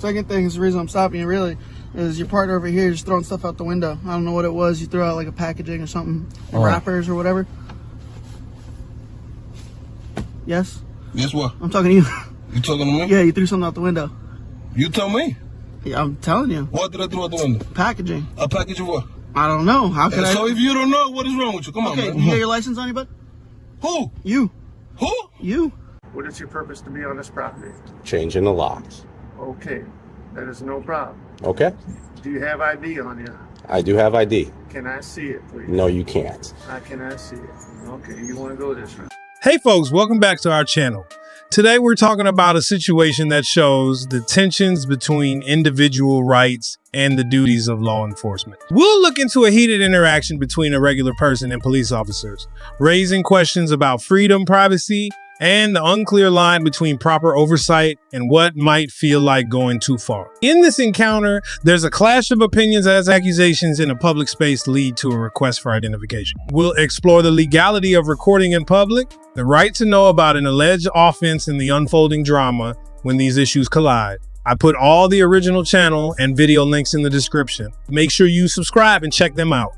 Second thing is the reason I'm stopping you really is your partner over here just throwing stuff out the window. I don't know what it was. You threw out like a packaging or something, wrappers or whatever. Yes? Yes, what? I'm talking to you. You talking to me? Yeah, you threw something out the window. You tell me. Yeah, I'm telling you. What did I throw out the window? Packaging. A package of what? I don't know. How could I? So if you don't know, what is wrong with you? Come on, Okay, man. do you got your license on you, bud? Who? You. Who? You. What is your purpose to be on this property? Changing the locks. Okay, that is no problem. Okay? Do you have ID on you? I do have ID. Can I see it, please? No, you can't. I cannot see it. Okay, you want to go this route? Hey folks, welcome back to our channel. Today we're talking about a situation that shows the tensions between individual rights and the duties of law enforcement. We'll look into a heated interaction between a regular person and police officers, raising questions about freedom, privacy, and the unclear line between proper oversight and what might feel like going too far. In this encounter, there's a clash of opinions as accusations in a public space lead to a request for identification. We'll explore the legality of recording in public, the right to know about an alleged offense, and the unfolding drama when these issues collide. I put all the original channel and video links in the description. Make sure you subscribe and check them out.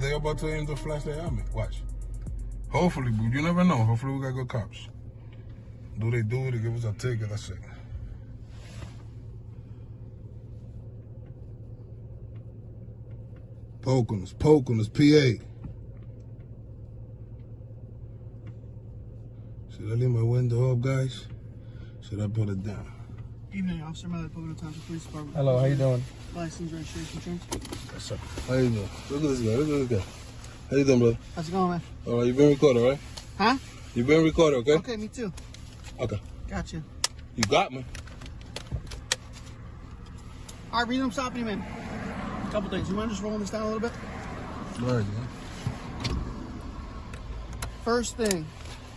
They're about to aim to flash their helmet. Watch. Hopefully, but you never know. Hopefully we got good cops. Do they give us a ticket, that's it. Poke on us, PA. Should I leave my window up, guys? Should I put it down? Evening, Officer Miller, Pocono Township Police Department. Hello, how you doing? License, registration, insurance. Yes, sir. How you doing? Look at this guy, look at this guy. How you doing, brother? How's it going, man? All right, you've been recorded, right? Huh? You've been recorded, okay? Okay, me too. Okay. Gotcha. You got me. All right, reason I'm stopping you, man. A couple things. You mind just rolling this down a little bit? Right, man. First thing,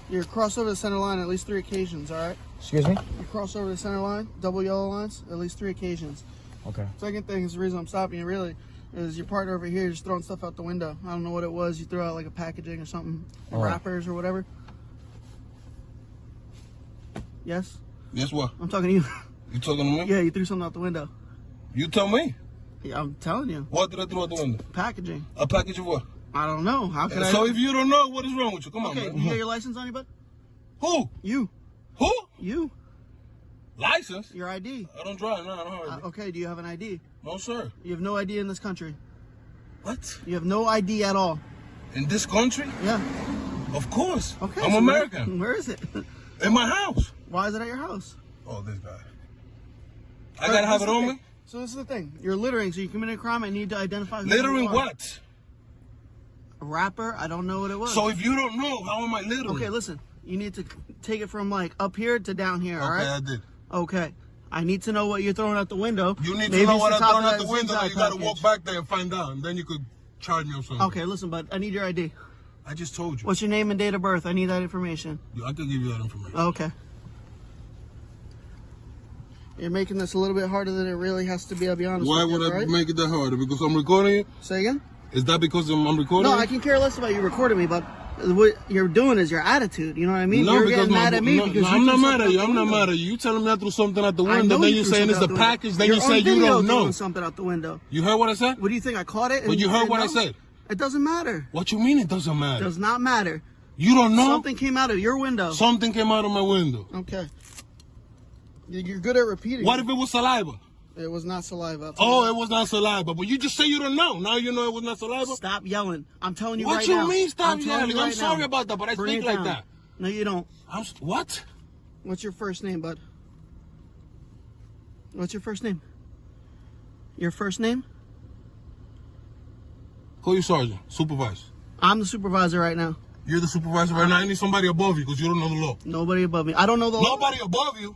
you're cross over the center line at least 3 occasions, all right? Excuse me? You cross over the center line, double yellow lines, at least 3 occasions. Okay. Second thing is the reason I'm stopping you really is your partner over here just throwing stuff out the window. I don't know what it was. You threw out like a packaging or something, wrappers or whatever. Yes? Yes, what? I'm talking to you. You talking to me? Yeah, you threw something out the window. You tell me. Yeah, I'm telling you. What did I throw out the window? Packaging. A package of what? I don't know. How could I? So if you don't know, what is wrong with you? Come on, Okay, man. do you got your license on you, bud? Who? You. Who? You. License? Your ID. I don't drive. No, I don't have ID. Okay, do you have an ID? No, sir. You have no ID in this country. What? You have no ID at all. In this country? Yeah. Of course. Okay. I'm so American. Where is it? In my house. Why is it at your house? Oh, this guy. I gotta have it on me? So this is the thing. You're littering, so you committed a crime. I need to identify who Littering you are. what? A rapper? I don't know what it was. So if you don't know, how am I littering? Okay, listen. You need to take it from like up here to down here, all right? Okay, I did. Okay. I need to know what you're throwing out the window. You need Maybe to know it's what the I'm top throwing of out that the window, then zigzag you gotta package. walk back there and find out, and then you could charge me or something. Okay, listen, bud. I need your ID. I just told you. What's your name and date of birth? I need that information. I can give you that information. Okay. You're making this a little bit harder than it really has to be, I'll be honest Why with you, would I right? make it that harder? Because I'm recording it? Say again? Is that because I'm recording No, it? I can care less about you recording me, but what you're doing is your attitude. You know what I mean? No, you're because getting mad at me no, because I'm you not threw mad at something you. out I'm the not window. mad at you. You telling me I threw something out the I window, know then you threw saying something it's out the window. package, then You're you on say you video don't know. throwing something out the window. You heard what I said? What do you think? I caught it? But you heard what I said? It doesn't matter. What you mean it doesn't It matter? does not matter. You don't know? Something came out of your window. Something came out of my window. Okay. You're good at repeating. What if it was saliva? It was not saliva. Oh, it was not saliva. But you just say you don't know. Now you know it was not saliva? Stop yelling. I'm telling you What right you now. mean stop I'm telling yelling? you I'm right sorry now. about that, but I Bring speak it like down. that. No, you don't. What? What's your first name, bud? What's your first name? Your first name? Call you sergeant, supervisor. I'm the supervisor right now. You're the supervisor right now. I need somebody above you because you don't know the law. Nobody above me. I don't know the law. Nobody above you.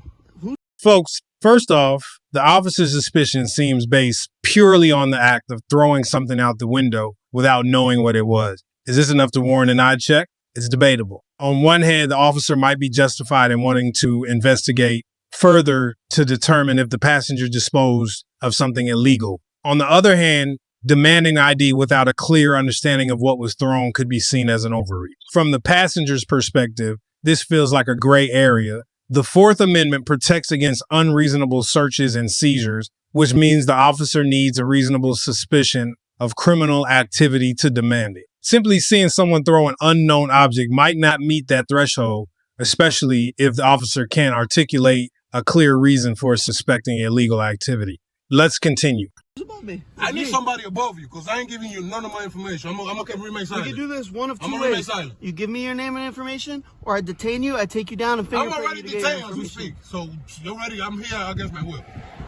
Folks, first off, the officer's suspicion seems based purely on the act of throwing something out the window without knowing what it was. Is this enough to warrant an eye check? It's debatable. On one hand, the officer might be justified in wanting to investigate further to determine if the passenger disposed of something illegal. On the other hand, demanding ID without a clear understanding of what was thrown could be seen as an overreach. From the passenger's perspective, this feels like a gray area The Fourth Amendment protects against unreasonable searches and seizures, which means the officer needs a reasonable suspicion of criminal activity to demand it. Simply seeing someone throw an unknown object might not meet that threshold, especially if the officer can't articulate a clear reason for suspecting illegal activity. Let's continue. Above me. I need somebody above you because I ain't giving you none of my information. I'm gonna remain We silent. can do this one of I'm two gonna remain ways. silent. You give me your name and information, or I detain you, I take you down and I'm fingerprint already you to get your detained as we information. speak. So you're ready. I'm here against my will.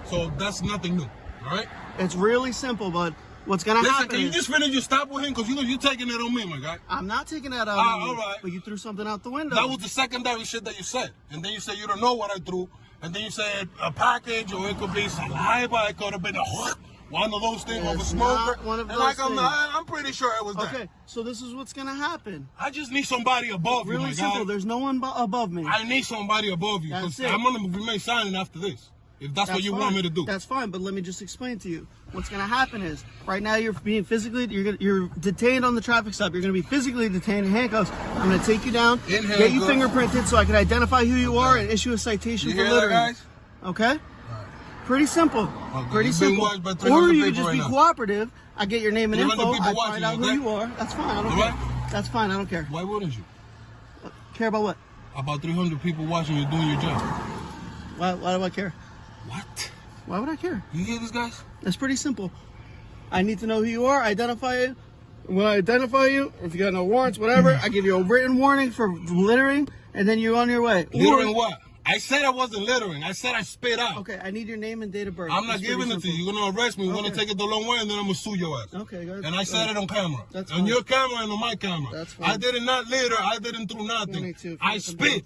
So that's nothing new. All right? It's really simple, bud. What's gonna Listen, happen can you is, just finish your stop with him? Because you're taking it on me, my guy. I'm not taking that out Ah, on you, all right. but you threw something out the window. That was the secondary shit that you said. And then you said you don't know what I threw. And then you said a package, or it could be saliva. It could have been one of those things of a It's smoker. not one of And those like things. I'm pretty sure it was that. Okay, so this is what's gonna happen. I just need somebody above you, Really my simple. guy. There's no one above me. I need somebody above you That's because it. I'm gonna remain silent after this. If that's what you fine. want me to do. That's fine, but let me just explain to you. What's going to happen is, right now you're being you're detained on the traffic stop. You're going to be physically detained in handcuffs. I'm going to take you down, In get you handcuffs. fingerprinted so I can identify who you are and issue a citation You for hear that, littering. guys? Okay? Pretty simple. Pretty You've been simple. watched by 300 Or you could people just right be now. cooperative. I get your name and 300 info. people I watching find out you, who okay? you are. That's fine. I don't All care. right? That's fine. I don't care. Why wouldn't you? Care about what? About 300 people watching you doing your job. Why do I care? What? Why would I care? You hear these guys? It's pretty simple. I need to know who you are, identify you. When I identify you, if you got no warrants, whatever, I give you a written warning for littering, and then you're on your way. Littering Or- what? I said I wasn't littering. I said I spit out. Okay, I need your name and date of birth. I'm not It's pretty giving it to simple. you. You're gonna arrest me. We're gonna Okay. take it the long way, and then I'm gonna sue your ass. Okay, guys. And I said it on camera. That's on fine. your camera and on my camera. That's fine. I did not litter. I didn't do nothing. 22, I spit.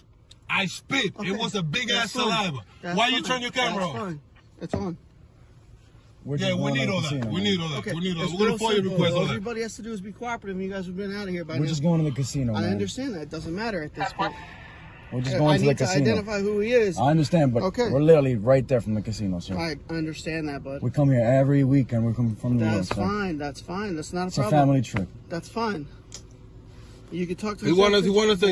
I spit. Okay, It was a big that's ass fine. saliva. That's Why you fine. turn your camera That's off? fine. It's on. We're Yeah, just we going need to the all that. casino, We man. need all that. Okay, We need all it's that. We're gonna real FOIA simple. request all All that. everybody has to do is be cooperative, and you guys have been out of here by now. We're just going to the casino, I man. understand that. It doesn't matter at this point. We're just I going to the need to casino. identify who he is. I understand, but Okay. we're literally right there from the casino, sir. I understand that, bud. We come here every weekend. We come from New York, That's sir. fine. That's fine. That's not a It's a problem. family trip. That's fine. You can talk to He him. want to.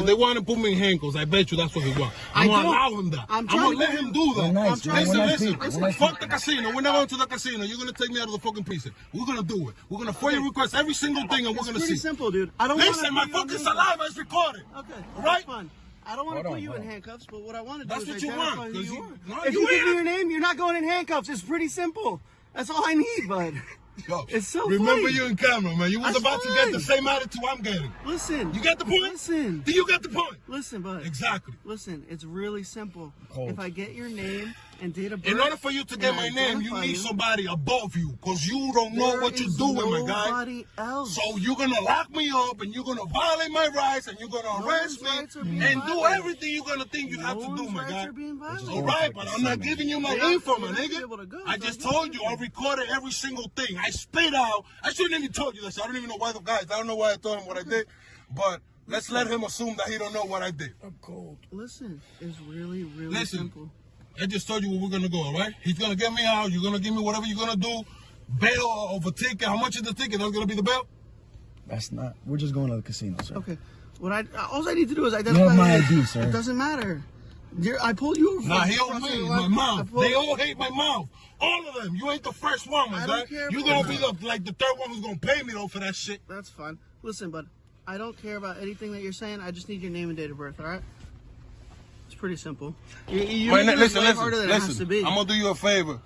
They want to put me in handcuffs. I bet you that's what he want. I'm gonna allow him that. I'm I'm trying gonna to let get him do that. We're nice, man. We're nice Listen, people. listen. We're nice Fuck people. the casino. We're not going to the casino. You're gonna take me out of the fucking precinct. We're gonna do it. We're gonna FOIA request every single thing, and we're It's gonna pretty see. simple, dude. I don't Listen, my want to fucking saliva is recorded. Okay, All that's right? fine. I don't want to Hold put on, you hold in on. handcuffs, but what I want to do That's is what you identify want, who 'cause you you- are. no, If you you give me ain't. your name, you're not going in handcuffs. It's pretty simple. That's all I need, bud. Yo, It's so remember funny. you in camera, man. You was That's about to fine. get the same attitude I'm getting. Listen. You get the point? Listen. Do you get the point? Listen, bud. Exactly. Listen, it's really simple. Cold. If I get your name and date of birth, In order for you to get and my I name, you identify need somebody above you, because you don't know there what you're is doing, my guy. nobody else. So you're gonna lock me up, and you're gonna violate my rights, and you're gonna No arrest one's rights are me, being and do violated. everything you're gonna think you have No to do, one's my rights guy. are being violated. All right, but I'm not giving you my You're not- info, you're my not gonna be nigga. able to go, I so just I told guess- you, I recorded every single thing. I spit out. I shouldn't even told you this. I don't even know why the guys. I don't know why I told him what I did, but let's let him assume that he don't know what I did. Listen, it's really, really Listen. simple. I just told you where we're gonna go, all right? He's gonna get me out. You're gonna give me whatever you're gonna do. Bail of a ticket. How much is the ticket? That's gonna be the bail? That's not. We're just going to the casino, sir. Okay. All I need to do is identify. You have my who it is. ID, sir. It doesn't matter. I pulled you over. Nah, for he owed crossing me. the My line. mouth. I pulled- They all hate my mouth. All of them. You ain't the first one, my I guy. don't care You're about gonna be the third one who's gonna pay me though for that shit. That's fine. Listen, bud, I don't care about anything that you're saying. I just need your name and date of birth. All right? It's pretty simple. You're Wait, making listen, it way harder than it has to be. I'm gonna do you a favor.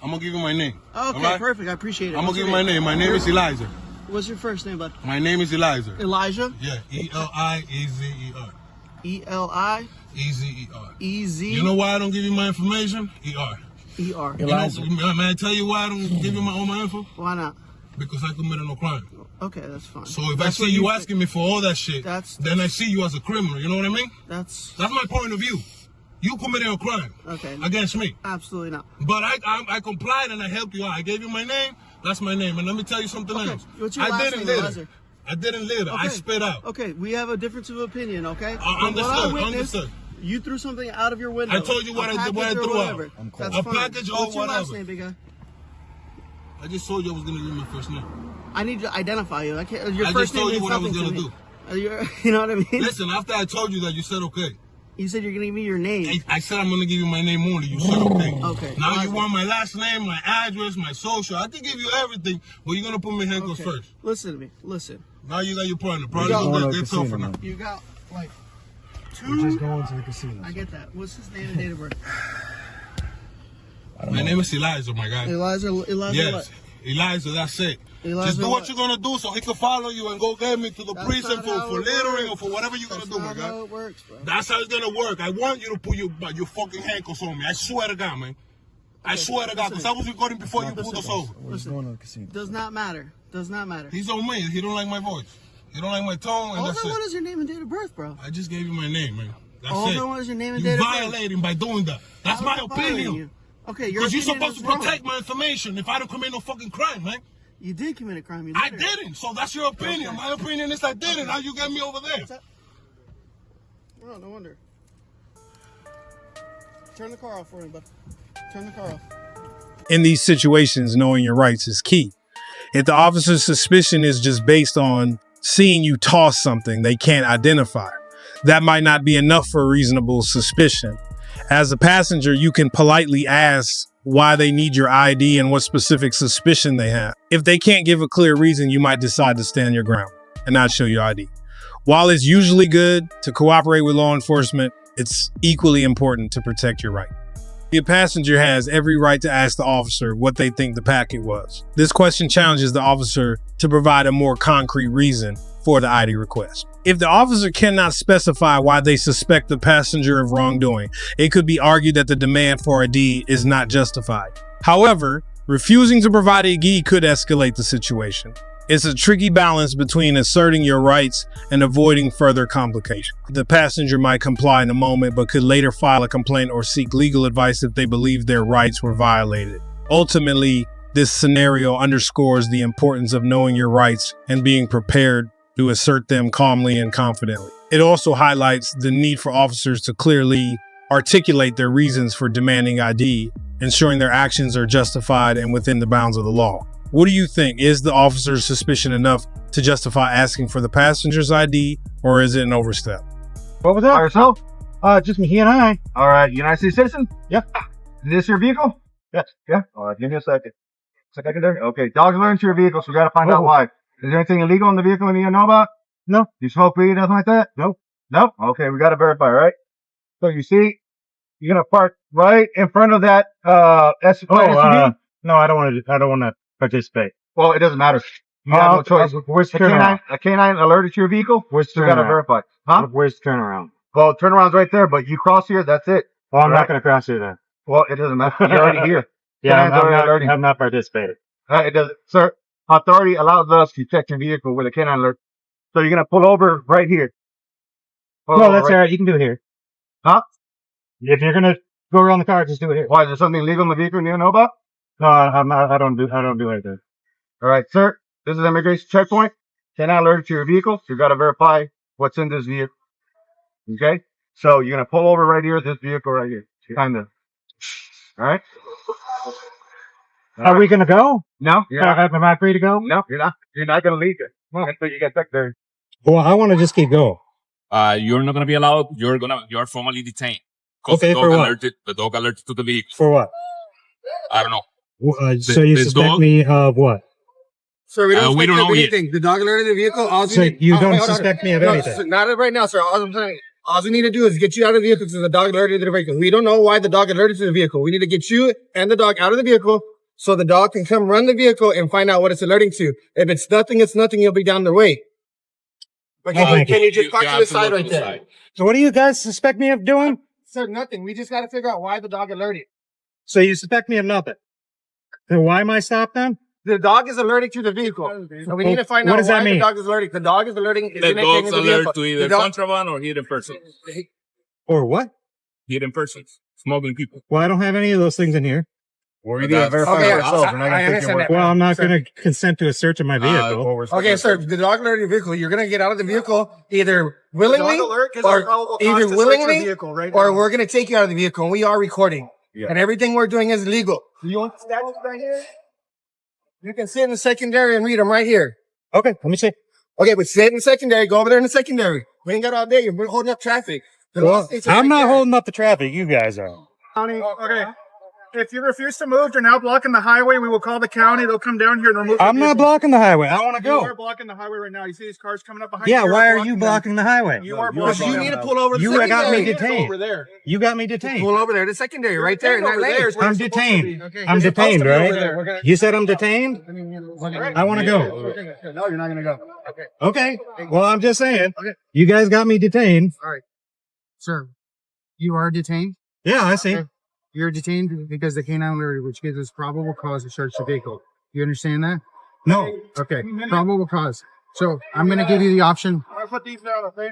I'm gonna give you my name. Okay, all right? perfect. I appreciate it. I'm gonna What's give your you my name. My name is Eliza. What's your first name, bud? My name is Eliza. Elijah. Yeah, Eliezzer. Eliezzer. Ezzer. You know why I don't give you my information? ER. ER. Eliza. You know, may I tell you why I don't give you all my info? Why not? Because I committed no crime. Okay, that's fine. So if That's I what see you think. asking me for all that shit, then I see you as a criminal. You know what I mean? That's That's my point of view. You committed a crime okay. against me. Absolutely not. But I complied and I helped you out. I gave you my name. That's my name. And let me tell you something Okay, else. what's your I last didn't name, litter. Eliza? I didn't litter. I spit out. Okay, we have a difference of opinion, okay? From what Understood, I witnessed, understood. You threw something out of your window. I told you what A I did, what I package or threw out. whatever. I'm cold. That's A fine. package or What's your last whatever. name, big guy? I just told you I was going to give you my first name. I need to identify you. I can't. Your I first just told name you means what I was nothing gonna to me. You know what I mean? Listen, after I told you that, you said okay. You said you're gonna give me your name. I said I'm gonna give you my name only. You said okay. Okay. Now you want my last name, my address, my social. I can give you everything, but you're gonna put me handcuffs Okay. first. Listen to me. Listen. Now you got your partner. We're Probably going to gonna a get tougher casino, now. man. You got like We're just 2. going to the casino. I get that. What's his name and date of birth? My name is Elijah, my guy. Elijah. Yes, What? Elijah. That's it. Elijah Just do what? what you're gonna do, so he can follow you and go get me to the That's prison not for how it littering or works. for whatever you're gonna That's do, my not guy. how it works, bro. That's how it's gonna work. I want you to put your fucking handcuffs on me. I swear to God, man. I swear to God, because I was recording before you pulled us over. We're just going to the casino. Does not matter. Does not matter. He's on me. He don't like my voice. He don't like my tone, and All that's I want it. is your name and date of birth, bro. I just gave you my name, man. That's All it. I want is your name and You date of birth. violating by doing that. That's How my am I violating opinion. you? Okay, your Because you're opinion supposed is to wrong. protect my information if I don't commit no fucking crime, man. You did commit a crime. You I littered. didn't, so that's your opinion. Okay. My opinion is I didn't. Now you got me over there. Oh, no wonder. Turn the car off for me, bud. Turn the car off. In these situations, knowing your rights is key. If the officer's suspicion is just based on seeing you toss something they can't identify, that might not be enough for a reasonable suspicion. As a passenger, you can politely ask why they need your ID and what specific suspicion they have. If they can't give a clear reason, you might decide to stand your ground and not show your ID. While it's usually good to cooperate with law enforcement, it's equally important to protect your right. The passenger has every right to ask the officer what they think the packet was. This question challenges the officer to provide a more concrete reason for the ID request. If the officer cannot specify why they suspect the passenger of wrongdoing, it could be argued that the demand for ID is not justified. However, refusing to provide ID could escalate the situation. It's a tricky balance between asserting your rights and avoiding further complications. The passenger might comply in a moment, but could later file a complaint or seek legal advice if they believe their rights were violated. Ultimately, this scenario underscores the importance of knowing your rights and being prepared to assert them calmly and confidently. It also highlights the need for officers to clearly articulate their reasons for demanding ID, ensuring their actions are justified and within the bounds of the law. What do you think? Is the officer's suspicion enough to justify asking for the passenger's ID, or is it an overstep? What was that? By yourself? Just me, he and I. All right, United States citizen? Yeah. Is this your vehicle? Yes. Yeah? All right, give me a second. Secondary? Okay, dogs learn to your vehicle, so we got to find out why. Is there anything illegal in the vehicle we need to know about? No. You smoke weed, nothing like that? No. No? Okay, we got to verify, right? So you see, you're going to park right in front of that SUV? No, I don't want to participate. Well, it doesn't matter. You have no choice. Where's the turnaround? A canine alerted to your vehicle? Where's the So we got to turnaround? verify. Huh? Where's the turnaround? Well, turnaround's right there, but you cross here, that's it. Well, I'm Right. not going to cross here then. Well, it doesn't matter. You're already here. Yeah, Canine's already alerting. I'm not participating. It doesn't, sir. Authority allows us to check your vehicle with a canine alert. So you're gonna pull over right here. Pull No, over that's all right. You can do it here. Huh? If you're going to go around the car, just do it here. Why? Is there something illegal in the vehicle you need to know about? No, I'm not. I don't do anything. All right, sir. This is immigration checkpoint. Canine alerted to your vehicle. So you gotta verify what's in this vehicle. Okay. So you're gonna pull over right here. This vehicle right here. Kinda. All right. Are we going to go? No, you're not. Am I free to go? No, you're not. You're not gonna leave it until you get back there. Well, I want to just keep going. You're not gonna be allowed. You're formally detained. 'Cause Okay, the dog for what? the dog alerted to the vehicle. For what? I don't know. So you the suspect dog- me of what? Sir, we don't, We don't know yet. anything. The dog alerted the vehicle. All So we need, you oh, don't wait, hold on. suspect me of No, anything? not right now, sir. All we need to do is get you out of the vehicle because the dog alerted to the vehicle. We don't know why the dog alerted to the vehicle. We need to get you and the dog out of the vehicle so the dog can come run the vehicle and find out what it's alerting to. If it's nothing, it's nothing. You'll be down the way. But Oh, thank can you. you just park to the have to side go right to the there? side. So what do you guys suspect me of doing? Sir, nothing. We just got to figure out why the dog alerted. So you suspect me of nothing. Then why am I stopped then? The dog is alerting to the vehicle. So we need to find What out does that why the mean? dog is alerting. The dog is alerting. The dog's alert to either contraband or hidden persons. Or what? Hidden persons. Smuggling people. Well, I don't have any of those things in here. Or We need to verify Okay, ourselves. We're not I gonna take your understand word. that. Well, I'm not Sir. going to consent to a search of my vehicle. Okay, sir, the dog alerted your vehicle. You're gonna get out of the vehicle either willingly or we're gonna take you out of the vehicle. And we are recording, and everything we're doing is legal. You want the statutes right here? You can sit in the secondary and read them right here. Okay, let me see. Okay, but sit in the secondary. Go over there in the secondary. We ain't got all day. We're holding up traffic. Well, I'm not holding up the traffic. You guys are. County. Okay. If you refuse to move, you're now blocking the highway. We will call the county. They'll come down here and remove. I'm not blocking the highway. I want to You are go. blocking the highway right now. You see these cars coming up behind Yeah, you? why are you blocking the highway? You are blocking. You need to pull over. You got me It's detained. over there. You got me detained. Pull over there. The secondary, right there in that Over there lane. is where I'm it's supposed to detained. be. Okay. I'm You're supposed detained, to be over there. right? You said I'm detained? I want to go. No, you're not gonna go. Okay. Okay. Well, I'm just saying. You guys got me detained. Sir, you are detained. Yeah, I see. Okay. You're detained because the canine alert, which gives us probable cause to search the vehicle. You understand that? No. Okay. Probable cause. So I'm gonna give you the option. I'll put these down, okay?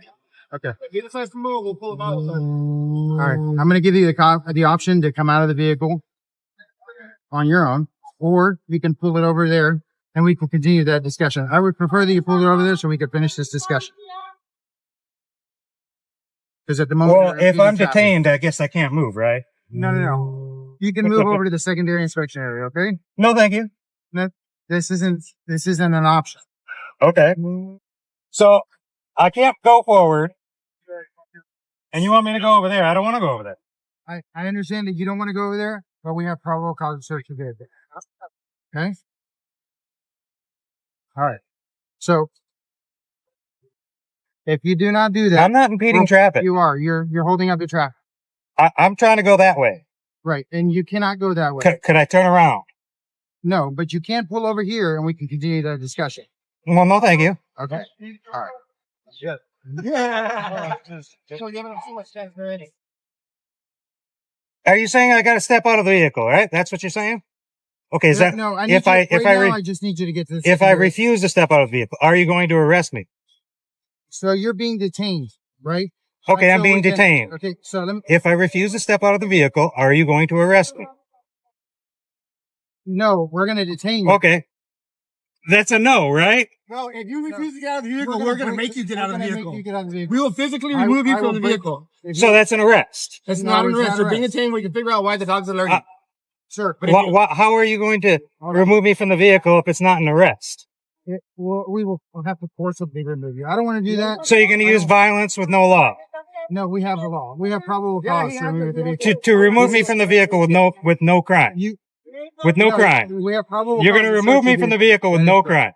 Okay. He decides to move, we'll pull him out. All right. I'm gonna give you the option to come out of the vehicle on your own, or we can pull it over there and we can continue that discussion. I would prefer that you pull it over there so we can finish this discussion. Because at the moment, Well, we're if impeding I'm traffic. detained, I guess I can't move, right? No. You can move over to the secondary inspection area, okay? No, thank you. This isn't an option. Okay. So I can't go forward. And you want me to go over there? I don't want to go over there. I understand that you don't want to go over there, but we have probable cause to search the vehicle. Okay? All right. So if you do not do that, I'm not impeding traffic. you are. You're holding up the traffic. I'm trying to go that way. Right. And you cannot go that way. Could I turn around? No, but you can pull over here and we can continue the discussion. Well, no, thank you. Okay. All right. Yeah. So giving him too much time already. Are you saying I got to step out of the vehicle, right? That's what you're saying? Okay, is that No, I just need you to get to the if I secondary. refuse to step out of the vehicle, are you going to arrest me? So you're being detained, right? Okay, I'm Until being we can- detained. Okay, so let me. If I refuse to step out of the vehicle, are you going to arrest me? No, we're going to detain you. Okay. That's a no, right? No, if you refuse to get out of the vehicle, We're we're gonna gonna make you get out of the We're gonna vehicle. make you get out of the vehicle. We will physically I- remove you I from will the break- vehicle. If So you- that's an arrest. It's No, not an it's arrest. not You're being arrest. detained. We can figure out why the dog's alerting. Sure. But if you- How are you going to remove me from the vehicle if it's not an arrest? We will have to forcibly remove you. I don't want to do that. So you're going to use violence with no law No, we have the law. We have probable Yeah, cause he to has remove the the law. vehicle. to remove me from the vehicle with no crime. You With no no, crime. We have probable. You're cause going to search remove the me from the vehicle. vehicle with no crime.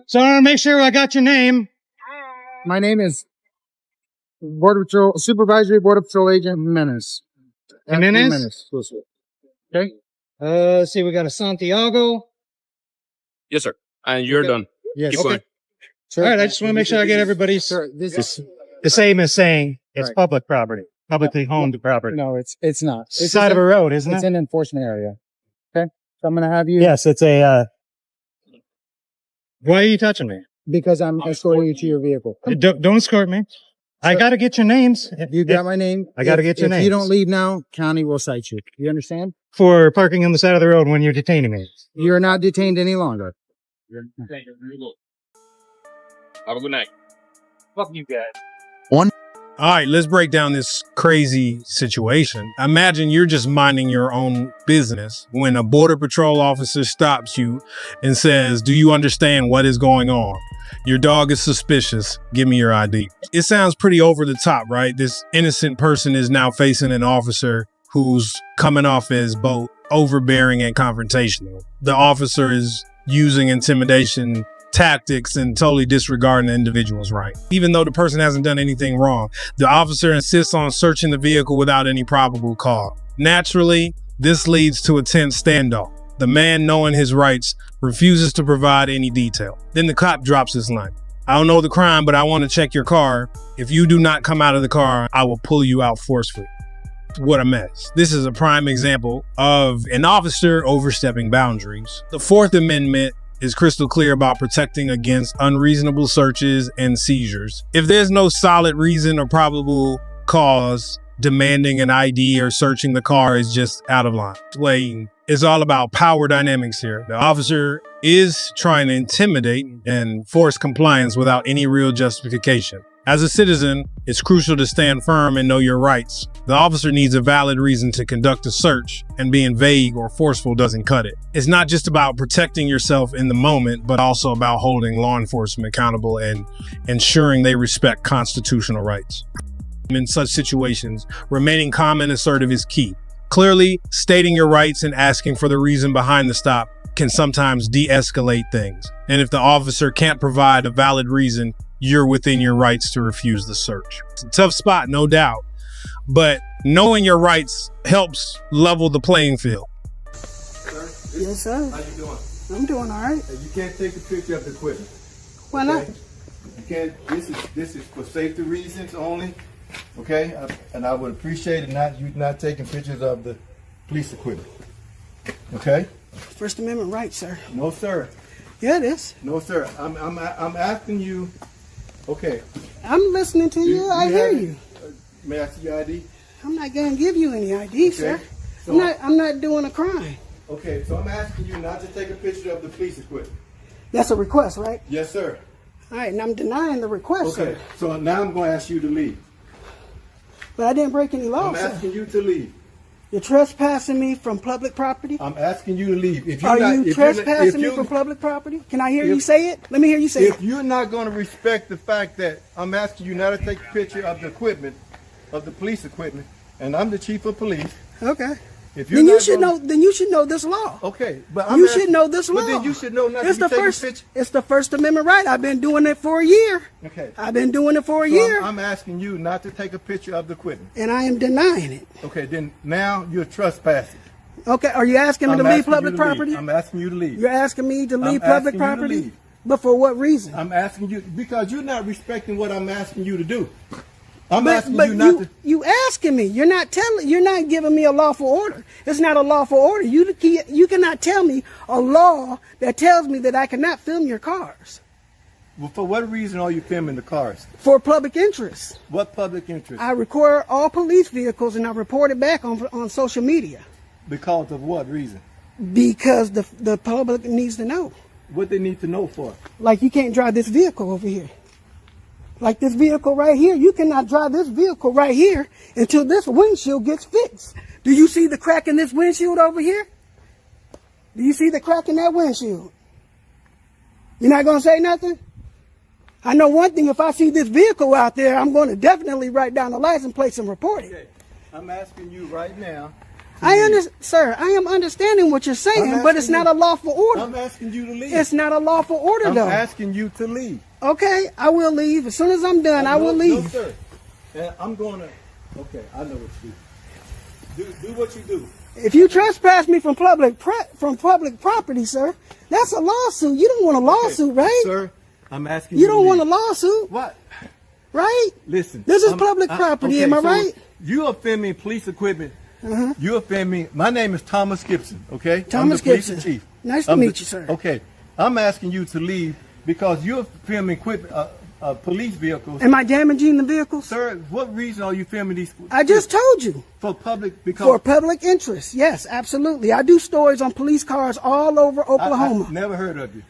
So I want to make sure I got your name. My name is Border Patrol Supervisory Border Patrol Agent Menace. Jimenez? Okay. Let's see, we got a Santiago. Yes, sir. And you're done. Yes. Keep going. Sir, All right, I just want to make sure I get everybody's Sir, this is the same as saying it's Right. public property, publicly owned property. no. It's not. It's Side of a road, isn't It's it? an enforcement area. Okay. So I'm gonna have you. Yes, it's a. Why are you touching me? Because I'm escorting you to your vehicle. Don't escort me. I Sir, got to get your names. You got my name. I gotta get your If you names. don't leave now, county will cite you. You understand? For parking on the side of the road when you're detaining me. You're not detained any longer. Have a good night. Fuck you guys. All right, let's break down this crazy situation. Imagine you're just minding your own business when a border patrol officer stops you and says, "Do you understand what is going on? Your dog is suspicious. Give me your ID." It sounds pretty over the top, right? This innocent person is now facing an officer who's coming off as both overbearing and confrontational. The officer is using intimidation tactics and totally disregarding the individual's right. Even though the person hasn't done anything wrong, the officer insists on searching the vehicle without any probable cause. Naturally, this leads to a tense standoff. The man, knowing his rights, refuses to provide any detail. Then the cop drops his line. "I don't know the crime, but I want to check your car. If you do not come out of the car, I will pull you out forcefully." What a mess. This is a prime example of an officer overstepping boundaries. The Fourth Amendment is crystal clear about protecting against unreasonable searches and seizures. If there's no solid reason or probable cause, demanding an ID or searching the car is just out of line. It's all about power dynamics here. The officer is trying to intimidate and force compliance without any real justification. As a citizen, it's crucial to stand firm and know your rights. The officer needs a valid reason to conduct a search, and being vague or forceful doesn't cut it. It's not just about protecting yourself in the moment, but also about holding law enforcement accountable and ensuring they respect constitutional rights. In such situations, remaining calm and assertive is key. Clearly stating your rights and asking for the reason behind the stop can sometimes de-escalate things. And if the officer can't provide a valid reason, you're within your rights to refuse the search. It's a tough spot, no doubt, but knowing your rights helps level the playing field. Yes, sir. How you doing? I'm doing all right. You can't take a picture of the equipment. Why not? You can't. This is for safety reasons only. Okay, and I would appreciate it you not taking pictures of the police equipment. Okay. First Amendment right, sir. No, sir. Yeah, it is. No, sir. I'm asking you. Okay. I'm listening to you. I hear have it? you. May I see your ID? I'm not gonna give you any ID, sir. So, I'm not doing a crime. Okay, so I'm asking you not to take a picture of the police equipment. That's a request, right? Yes, sir. All right, and I'm denying the request, Okay, sir. so now I'm going to ask you to leave. But I didn't break any I'm laws, sir. asking you to leave. You're trespassing me from public property? I'm asking you to leave. If Are you trespassing me from public property? Can I hear you say it? Let me hear you say it. If you're not going to respect the fact that I'm asking you not to take a picture of the equipment, of the police equipment, and I'm the chief of police. Okay. If you're Then you not should gonna- know. Then you should know this law. Okay, but You should know this law. But then you should know not It's to be the taking first. pictures. It's the First Amendment right. I've been doing it for a year. Okay. I've been doing it for a So year, I'm asking you not to take a picture of the equipment. and I am denying it. Okay, then now you're trespassing. Okay. Are you asking me to leave public property? I'm asking you to leave. You're asking me to leave I'm public asking you to property? leave. But for what reason? I'm asking you because you're not respecting what I'm asking you to do. I'm But asking you not to. you asking me. You're not giving me a lawful order. It's not a lawful order. You cannot tell me a law that tells me that I cannot film your cars Well, for what reason are you filming the cars? for public interest. What public interest? I record all police vehicles and I report it back on social media Because of what reason? because the public needs to know. What they need to know for? Like, you can't drive this vehicle over here. Like this vehicle right here, you cannot drive this vehicle right here until this windshield gets fixed. Do you see the crack in this windshield over here? Do you see the crack in that windshield? You're not going to say nothing? I know one thing, if I see this vehicle out there, I'm going to definitely write down the license plate and report it. Okay. I'm asking you right now. Sir, I am understanding what you're saying, but it's not a lawful order. I'm asking you to leave. It's not a lawful order, I'm though. asking you to leave. Okay, I will leave. As soon as I'm done, I will leave. No, sir. And I'm going to. Okay, I know what you do. Do what you do. If you trespass me from public property, sir, that's a lawsuit. You don't want a lawsuit, right? Sir, I'm asking You you. don't to want a leave. lawsuit, What? right? Listen. This is public property, am I right? You offend me, police equipment. You offend me. My name is Thomas Gibson, okay? Thomas I'm the police Gibson. chief. Nice to meet you, sir. Okay. I'm asking you to leave because you're filming police vehicles. Am I damaging the vehicles? Sir, what reason are you filming these? I just told you. For public, because For public interest. Yes, absolutely. I do stories on police cars all over Oklahoma. I never heard of you.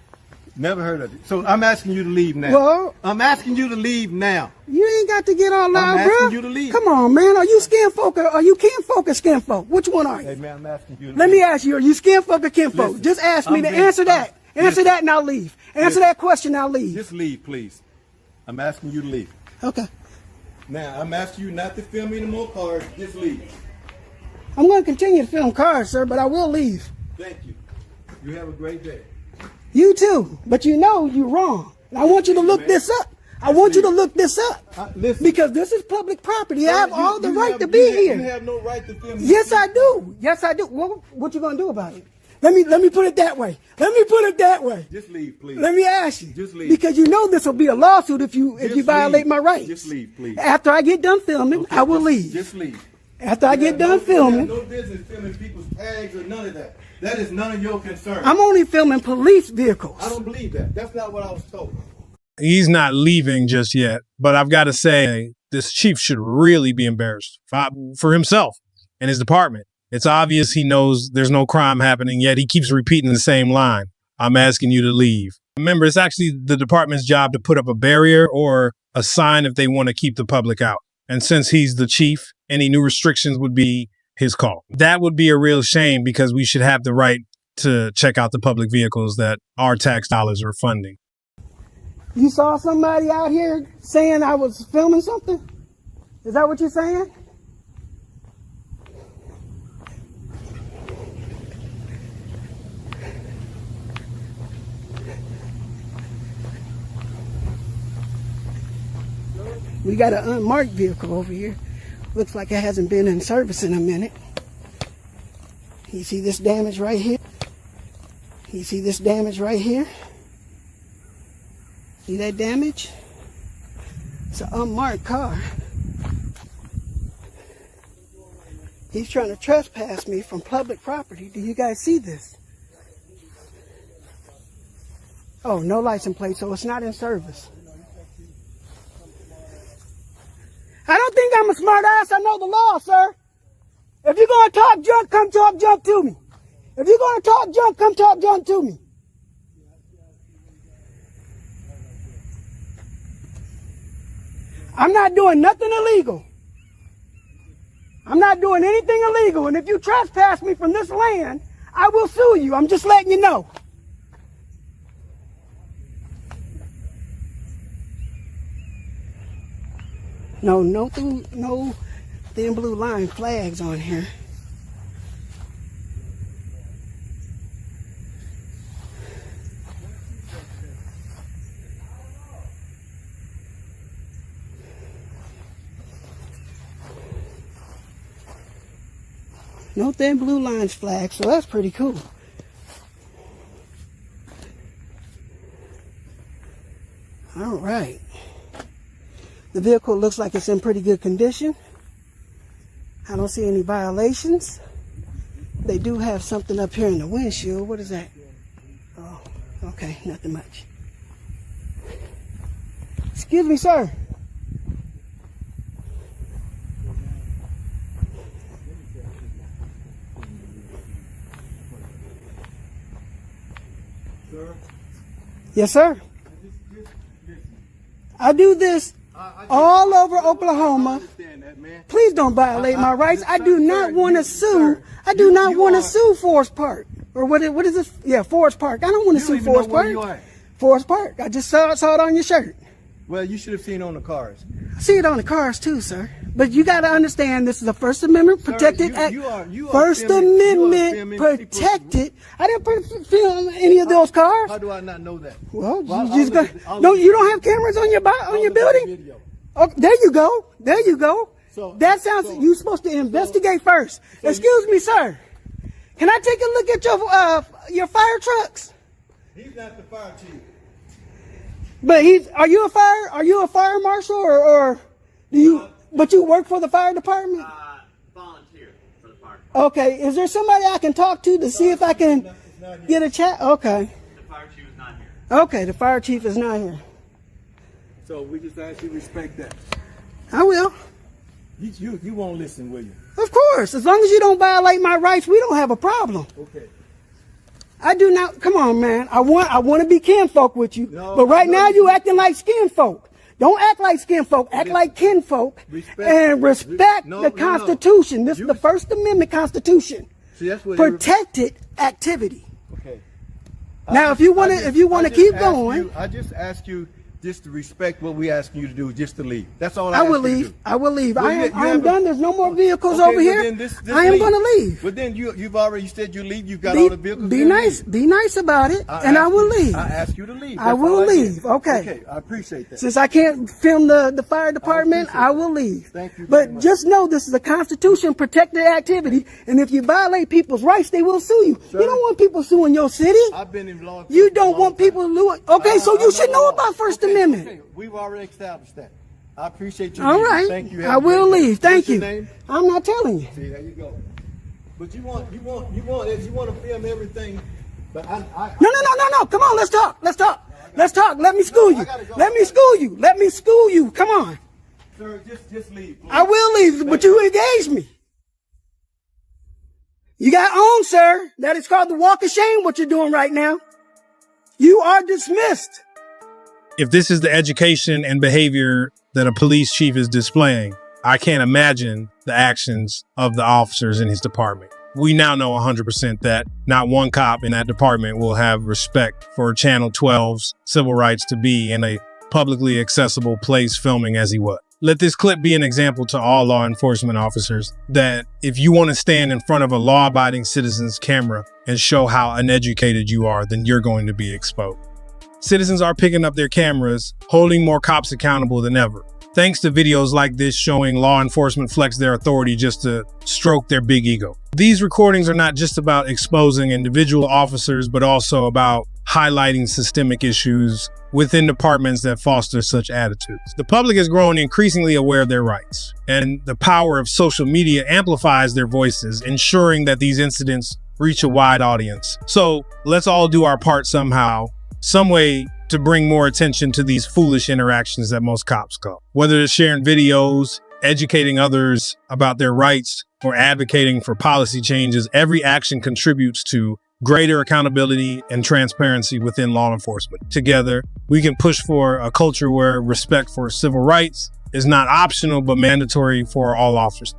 Never heard of you. So I'm asking you to leave now. Well, I'm asking you to leave now. You ain't got to get all loud, I'm bro. asking you to leave. Come on, man. Are you skin folk or are you kin folk or skin folk? Which one are you? Hey, man, I'm asking you to Let leave. me ask you, are you skin folk or kin folk? Listen, Just ask me I'm to being- answer that. Answer listen. that and I'll leave. Answer Listen. that question, I'll leave. Just leave, please. I'm asking you to leave. Okay. Now, I'm asking you not to film any more cars. Just leave. I'm going to continue to film cars, sir, but I will leave. Thank you. You have a great day. You too. But you know you're wrong. And I want you to look this up. I want you to look this up. Listen. Because this is public property. I have You- all the you right have- to be you here. You have no right to film. Yes, I do. Yes, I do. What you going to do about it? Let me put it that way. Let me put it that way. Just leave, please. Let me ask you. Just leave. Because you know this will be a lawsuit if you Just violate leave. my rights. Just leave, please. After I get done filming, I will leave. Just leave. After I get done You filming, have no business filming people's tags or none of that. That is none of your concern. I'm only filming police vehicles. I don't believe that. That's not what I was told. He's not leaving just yet, but I've got to say, this chief should really be embarrassed for himself and his department. It's obvious he knows there's no crime happening, yet he keeps repeating the same line. I'm asking you to leave. Remember, it's actually the department's job to put up a barrier or a sign if they want to keep the public out. And since he's the chief, any new restrictions would be his call. That would be a real shame because we should have the right to check out the public vehicles that our tax dollars are funding. You saw somebody out here saying I was filming something? Is that what you're saying? We got an unmarked vehicle over here. Looks like it hasn't been in service in a minute. You see this damage right here? You see this damage right here? See that damage? It's an unmarked car. He's trying to trespass me from public property. Do you guys see this? Oh, no license plate, so it's not in service. I don't think I'm a smart ass. I know the law, sir. If you're going to talk junk, come talk junk to me. If you're going to talk junk, come talk junk to me. I'm not doing nothing illegal. I'm not doing anything illegal. And if you trespass me from this land, I will sue you. I'm just letting you know. No thin blue line flags on here. No thin blue lines flag, so that's pretty cool. All right. The vehicle looks like it's in pretty good condition. I don't see any violations. They do have something up here in the windshield. What is that? Oh, okay, nothing much. Excuse me, sir. Yes, sir. I do this all over Oklahoma. Please don't violate my rights. I do not want to sue. I do not want to sue Forest Park. Or what is this? Yeah, Forest Park. I don't want to sue Forest Park. Forest Park. I just saw it on your shirt. Well, you should have seen on the cars. I see it on the cars too, sir. But you got to understand this is a First Amendment protected act. First Amendment protected. I didn't film any of those cars. How do I not know that? Well, you just got. No, you don't have cameras on your building. Oh, there you go. There you go. That sounds. You're supposed to investigate first. Excuse me, sir. Can I take a look at your fire trucks? He's not the fire chief. But are you a fire marshal or do you, but you work for the fire department? Volunteer for the fire department. Okay, is there somebody I can talk to see if I can get a chat? Okay. The fire chief is not here. Okay, the fire chief is not here. So we just ask you to respect that. I will. You won't listen, will you? Of course, as long as you don't violate my rights, we don't have a problem. Okay. I do not. Come on, man. I want to be kinfolk with you, but right now you acting like skinfolk. Don't act like skinfolk. Act like kinfolk and respect the Constitution. This is the First Amendment Constitution. See, that's what protected activity. Okay. Now, if you want to keep going, I just ask you just to respect what we asking you to do, just to leave. That's all I will leave. I will leave. I am done. There's no more vehicles over here. I am going to leave. But then you've already said you leave. You've got all the vehicles. Be nice. Be nice about it, and I will leave. I ask you to leave. I will leave. Okay. Okay. I appreciate that. Since I can't film the fire department, I will leave. Thank you. But just know this is a Constitution protected activity, and if you violate people's rights, they will sue you. Sir, you don't want people suing your city. I've been in law. You don't want people to. Okay, so you should know about First Amendment. Okay. We've already established that. I appreciate you. All right. Thank you. I will leave. Thank you. Name? I'm not telling you. See, there you go. But you want to film everything. But No. Come on, let's talk. Let me school you. Let me school you. Come on. Sir, just leave. Please. I will leave, but you engage me. You got owned, sir. That is called the walk of shame, what you're doing right now. You are dismissed. If this is the education and behavior that a police chief is displaying, I can't imagine the actions of the officers in his department. We now know 100% that not one cop in that department will have respect for Channel 12's civil rights to be in a publicly accessible place filming as he was. Let this clip be an example to all law enforcement officers that if you want to stand in front of a law-abiding citizen's camera and show how uneducated you are, then you're going to be exposed. Citizens are picking up their cameras, holding more cops accountable than ever, thanks to videos like this showing law enforcement flex their authority just to stroke their big ego. These recordings are not just about exposing individual officers, but also about highlighting systemic issues within departments that foster such attitudes. The public has grown increasingly aware of their rights, and the power of social media amplifies their voices, ensuring that these incidents reach a wide audience. So let's all do our part somehow, some way, to bring more attention to these foolish interactions that most cops call. Whether it's sharing videos, educating others about their rights, or advocating for policy changes, every action contributes to greater accountability and transparency within law enforcement. Together, we can push for a culture where respect for civil rights is not optional but mandatory for all officers.